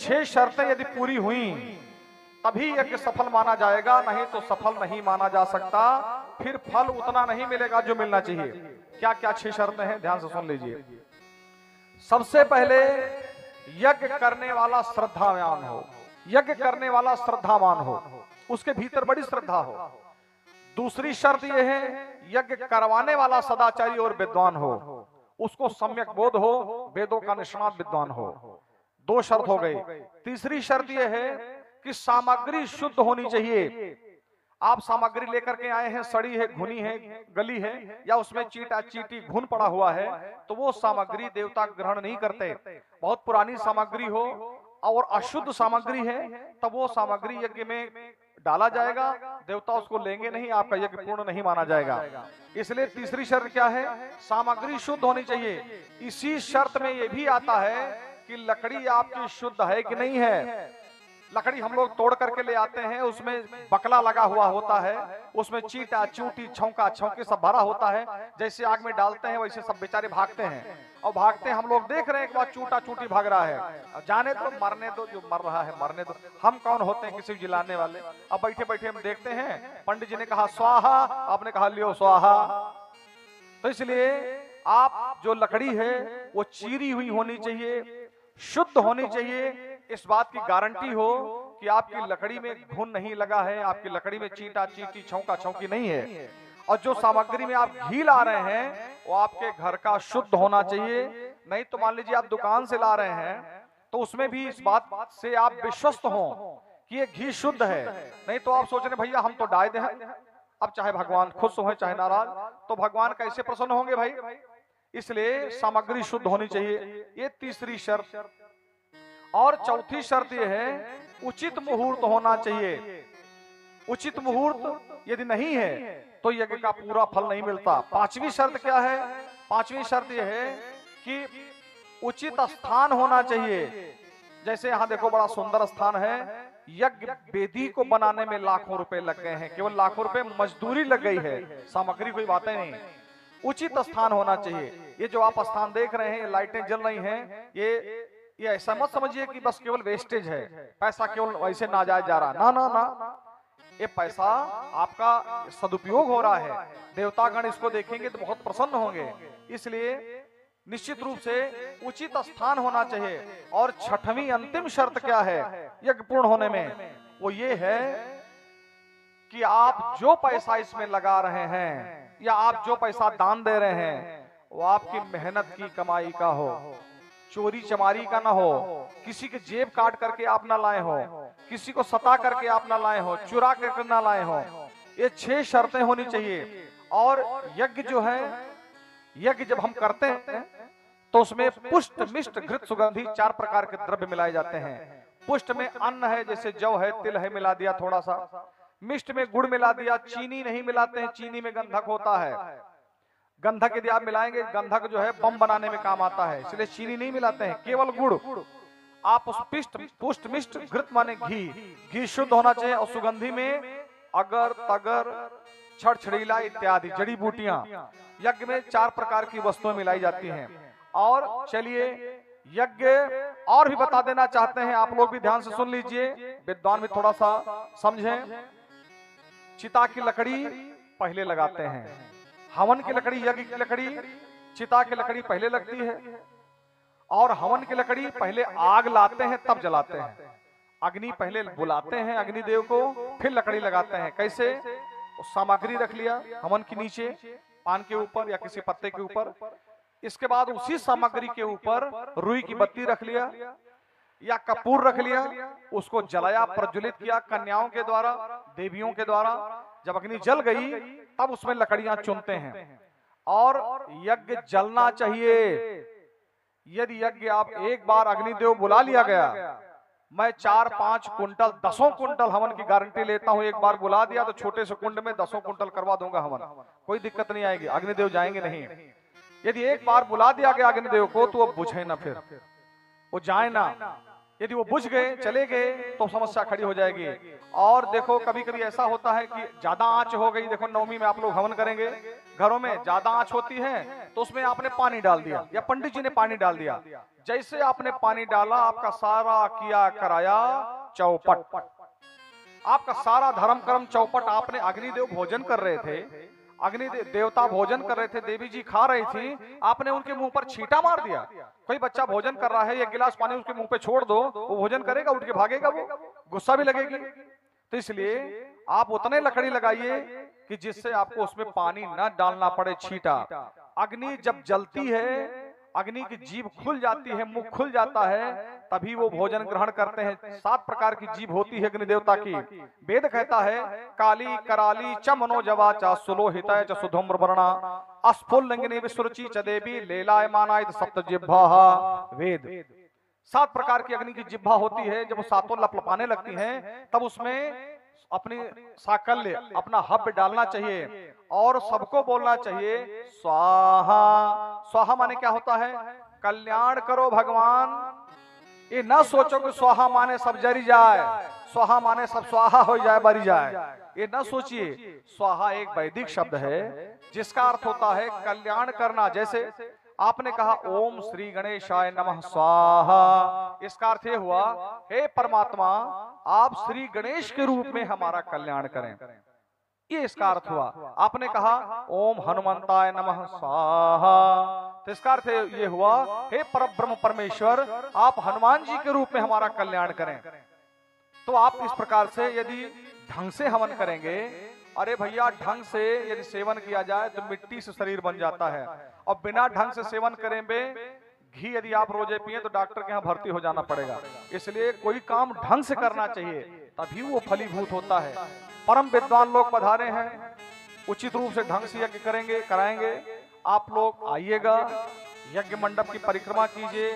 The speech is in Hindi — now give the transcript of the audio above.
6 शर्तें यदि पूरी हुई तभी यज्ञ सफल माना जाएगा, नहीं तो सफल नहीं माना जा सकता, फिर फल उतना नहीं मिलेगा जो मिलना चाहिए। क्या क्या 6 शर्तें हैं, ध्यान से सुन लीजिए। सबसे पहले यज्ञ करने वाला श्रद्धावान हो, यज्ञ करने वाला श्रद्धावान हो, उसके भीतर बड़ी श्रद्धा हो। दूसरी शर्त यह है यज्ञ करवाने वाला सदाचारी और विद्वान हो, उसको सम्यक बोध हो, वेदों का निष्णात विद्वान हो। 2 शर्त हो गई। तीसरी शर्त यह है कि सामग्री शुद्ध होनी चाहिए। आप सामग्री लेकर के आए हैं, सड़ी है, घुनी है, गली है, या उसमें चीटा चीटी घुन पड़ा हुआ है, तो वो सामग्री देवता ग्रहण नहीं करते। बहुत पुरानी सामग्री हो और अशुद्ध सामग्री है तब वो सामग्री यज्ञ में डाला जाएगा, देवता उसको लेंगे नहीं, आपका यज्ञ पूर्ण नहीं माना जाएगा। इसलिए तीसरी शर्त क्या है, सामग्री शुद्ध होनी चाहिए। इसी शर्त में ये भी आता है कि लकड़ी आपकी शुद्ध है कि नहीं है। लकड़ी हम लोग तोड़ करके ले आते हैं, उसमें बकला लगा हुआ होता है, उसमें चीटा चूटी छौंका छौंकी सब भरा होता है, जैसे आग में डालते हैं वैसे सब बेचारे भागते हैं, और भागते हैं हम लोग देख रहे हैं कि वह चूटा चूटी भाग रहा है। जाने तो मरने दो, जो मर रहा है मरने दो, हम कौन होते हैं किसी जिलाने वाले। अब बैठे बैठे हम देखते हैं, पंडित जी ने कहा स्वाहा, आपने कहा लियो स्वाहा। तो इसलिए आप जो लकड़ी है वो चीरी हुई होनी चाहिए, शुद्ध होनी चाहिए, इस बात की गारंटी हो कि आपकी लकड़ी में घुन नहीं लगा है, आपकी लकड़ी में चींटा चींटी छौंका छौंकी नहीं है। और जो सामग्री में आप घी ला रहे हैं वो आपके घर का शुद्ध होना चाहिए। नहीं तो मान लीजिए आप दुकान से ला रहे हैं तो उसमें भी इस बात से आप विश्वस्त हो कि ये घी शुद्ध है। नहीं तो आप सोच रहे भैया हम तो डाय दे हैं, अब चाहे भगवान खुश हो चाहे नाराज, तो भगवान कैसे प्रसन्न होंगे भाई। इसलिए सामग्री शुद्ध होनी चाहिए, ये तीसरी शर्त। और चौथी शर्त यह है उचित मुहूर्त होना चाहिए। उचित मुहूर्त यदि नहीं है तो यज्ञ का पूरा फल नहीं मिलता। 5वीं शर्त क्या है, 5वीं शर्त यह है कि उचित स्थान होना चाहिए। जैसे यहाँ देखो बड़ा सुंदर स्थान है, यज्ञ वेदी को बनाने में लाखों रुपए लग गए हैं, केवल लाखों रुपए मजदूरी लग गई है, सामग्री कोई बातें नहीं। उचित स्थान होना चाहिए। ये जो आप स्थान देख रहे हैं, लाइटें जल रही हैं, ये ऐसा मत समझिए कि बस केवल वेस्टेज है, पैसा केवल वैसे नाजायज जा रहा, ना ना ना, ये पैसा आपका सदुपयोग हो रहा है। देवतागण इसको देखेंगे तो बहुत प्रसन्न होंगे। इसलिए निश्चित रूप से उचित स्थान होना चाहिए। और 6वीं अंतिम शर्त क्या है यज्ञ पूर्ण होने में, वो ये है कि आप जो पैसा इसमें लगा रहे हैं या आप जो पैसा दान दे रहे हैं वो आपकी मेहनत की कमाई का हो, चोरी चमारी का ना हो, किसी के जेब काट करके आप ना लाए हो, किसी को सता करके आप ना लाए हो, चुरा करके ना लाए हो। ये 6 शर्तें होनी चाहिए। और यज्ञ जो है, यज्ञ जब हम करते हैं तो उसमें पुष्ट मिष्ट घृत सुगंधी 4 प्रकार के द्रव्य मिलाए जाते हैं। पुष्ट में अन्न है, जैसे जौ है, तिल है, मिला दिया थोड़ा सा। मिष्ट में गुड़ मिला दिया, चीनी नहीं मिलाते हैं, चीनी में गंधक होता है। गंधक यदि आप मिलाएंगे, गंधक जो है बम बनाने में काम आता है, इसलिए चीनी नहीं मिलाते हैं, केवल गुड़। आप उस पुष्ट मिष्ट घृत माने घी शुद्ध होना चाहिए। और सुगंधी में अगर तगर छड़छड़ीला इत्यादि जड़ी बूटियां, यज्ञ में 4 प्रकार की वस्तुएं मिलाई जाती हैं। और चलिए यज्ञ और भी बता देना चाहते हैं, आप लोग भी ध्यान से सुन लीजिए, विद्वान भी थोड़ा सा समझें। चिता की लकड़ी पहले लगाते हैं, हवन की लकड़ी, यज्ञ की लकड़ी, चिता की लकड़ी पहले लगती है, और हवन की लकड़ी पहले आग लाते हैं तब जलाते हैं। अग्नि पहले बुलाते हैं अग्निदेव को, फिर लकड़ी लगाते हैं। कैसे, सामग्री रख लिया हवन के नीचे, पान के ऊपर या किसी पत्ते के ऊपर, इसके बाद उसी सामग्री के ऊपर रुई की बत्ती रख लिया या कपूर रख लिया, उसको जलाया, प्रज्वलित किया कन्याओं के द्वारा, देवियों के द्वारा। जब अग्नि जल गई तब उसमें लकड़ियां चुनते हैं। और यज्ञ जलना चाहिए। यदि यज्ञ आप एक बार अग्निदेव बुला लिया गया, मैं 4-5 कुंटल 10 कुंटल हवन की गारंटी लेता हूं, एक बार बुला दिया तो छोटे से कुंड में 10 कुंटल करवा दूंगा हवन, कोई दिक्कत नहीं आएगी, अग्निदेव जाएंगे नहीं। यदि एक बार बुला दिया गया अग्निदेव को तो वो बुझे ना, फिर वो जाए ना, यदि वो बुझ गए, चले गए, तो समस्या खड़ी हो जाएगी। और देखो कभी कभी ऐसा होता है कि ज्यादा आंच हो गई। देखो नवमी में आप लोग हवन करेंगे, घरों में ज्यादा आंच होती है तो उसमें आपने पानी डाल दिया या पंडित जी ने पानी डाल दिया। जैसे आपने पानी डाला, आपका सारा किया कराया चौपट, आपका सारा धर्म कर्म चौपट। आपने अग्निदेव भोजन कर रहे थे, अग्नि देवता भोजन कर रहे थे, देवी जी खा रही थी, आपने उनके मुंह पर छींटा मार दिया। कोई बच्चा भोजन कर रहा है, एक गिलास पानी उसके मुंह पे छोड़ दो, वो भोजन करेगा, उठ के भागेगा, वो गुस्सा भी लगेगी। तो इसलिए आप उतने लकड़ी लगाइए कि जिससे आपको उसमें पानी न डालना पड़े, छींटा। अग्नि जब जलती है, अग्नि की जीभ खुल जाती है, मुंह खुल जाता है, तभी वो भोजन ग्रहण करते हैं। 7 प्रकार की जीभ होती है अग्नि देवता की। वेद कहता है काली कराली च मनोजवाचा सुलोहिताय च सुधूम्रवर्णा अस्फुल्लिंगिनी विसुरुचि च देवी लेलायमानाय सप्त जिह्वाः। वेद 7 प्रकार की अग्नि की जिह्वा होती है। जब वो सातों लपलपाने लगती हैं तब उसमें अपनी साकल्य, अपना हव्य डालना चाहिए और सबको बोलना चाहिए स्वाहा। स्वाहा माने क्या होता है? कल्याण करो भगवान। ये ना सोचो कि स्वाहा माने सब जरी जाए, स्वाहा माने सब स्वाहा हो जाए, बरी जाए, ये ना सोचिए। स्वाहा एक वैदिक शब्द है जिसका अर्थ होता है कल्याण करना। जैसे आपने कहा ओम श्री गणेशाय नमः स्वाहा, इसका अर्थ ये हुआ हे परमात्मा आप श्री गणेश के रूप में हमारा कल्याण करें, ये इसका अर्थ हुआ। आपने कहा ओम हनुमंताय नमः स्वाहा, तो इसका अर्थ ये हुआ हे परब्रह्म परमेश्वर आप हनुमान जी के रूप में हमारा कल्याण करें। तो आप इस प्रकार से यदि ढंग से हवन करेंगे, अरे भैया ढंग से यदि सेवन किया जाए तो मिट्टी से शरीर बन जाता है, और बिना ढंग से सेवन करेंगे, घी यदि आप रोजे पिए तो डॉक्टर के यहाँ भर्ती हो जाना पड़ेगा। इसलिए कोई काम ढंग से करना चाहिए, तभी वो फलीभूत होता है। परम विद्वान लोग पधारे हैं, उचित रूप से ढंग से यज्ञ करेंगे, कराएंगे। आप लोग आइएगा, यज्ञ मंडप की परिक्रमा कीजिए,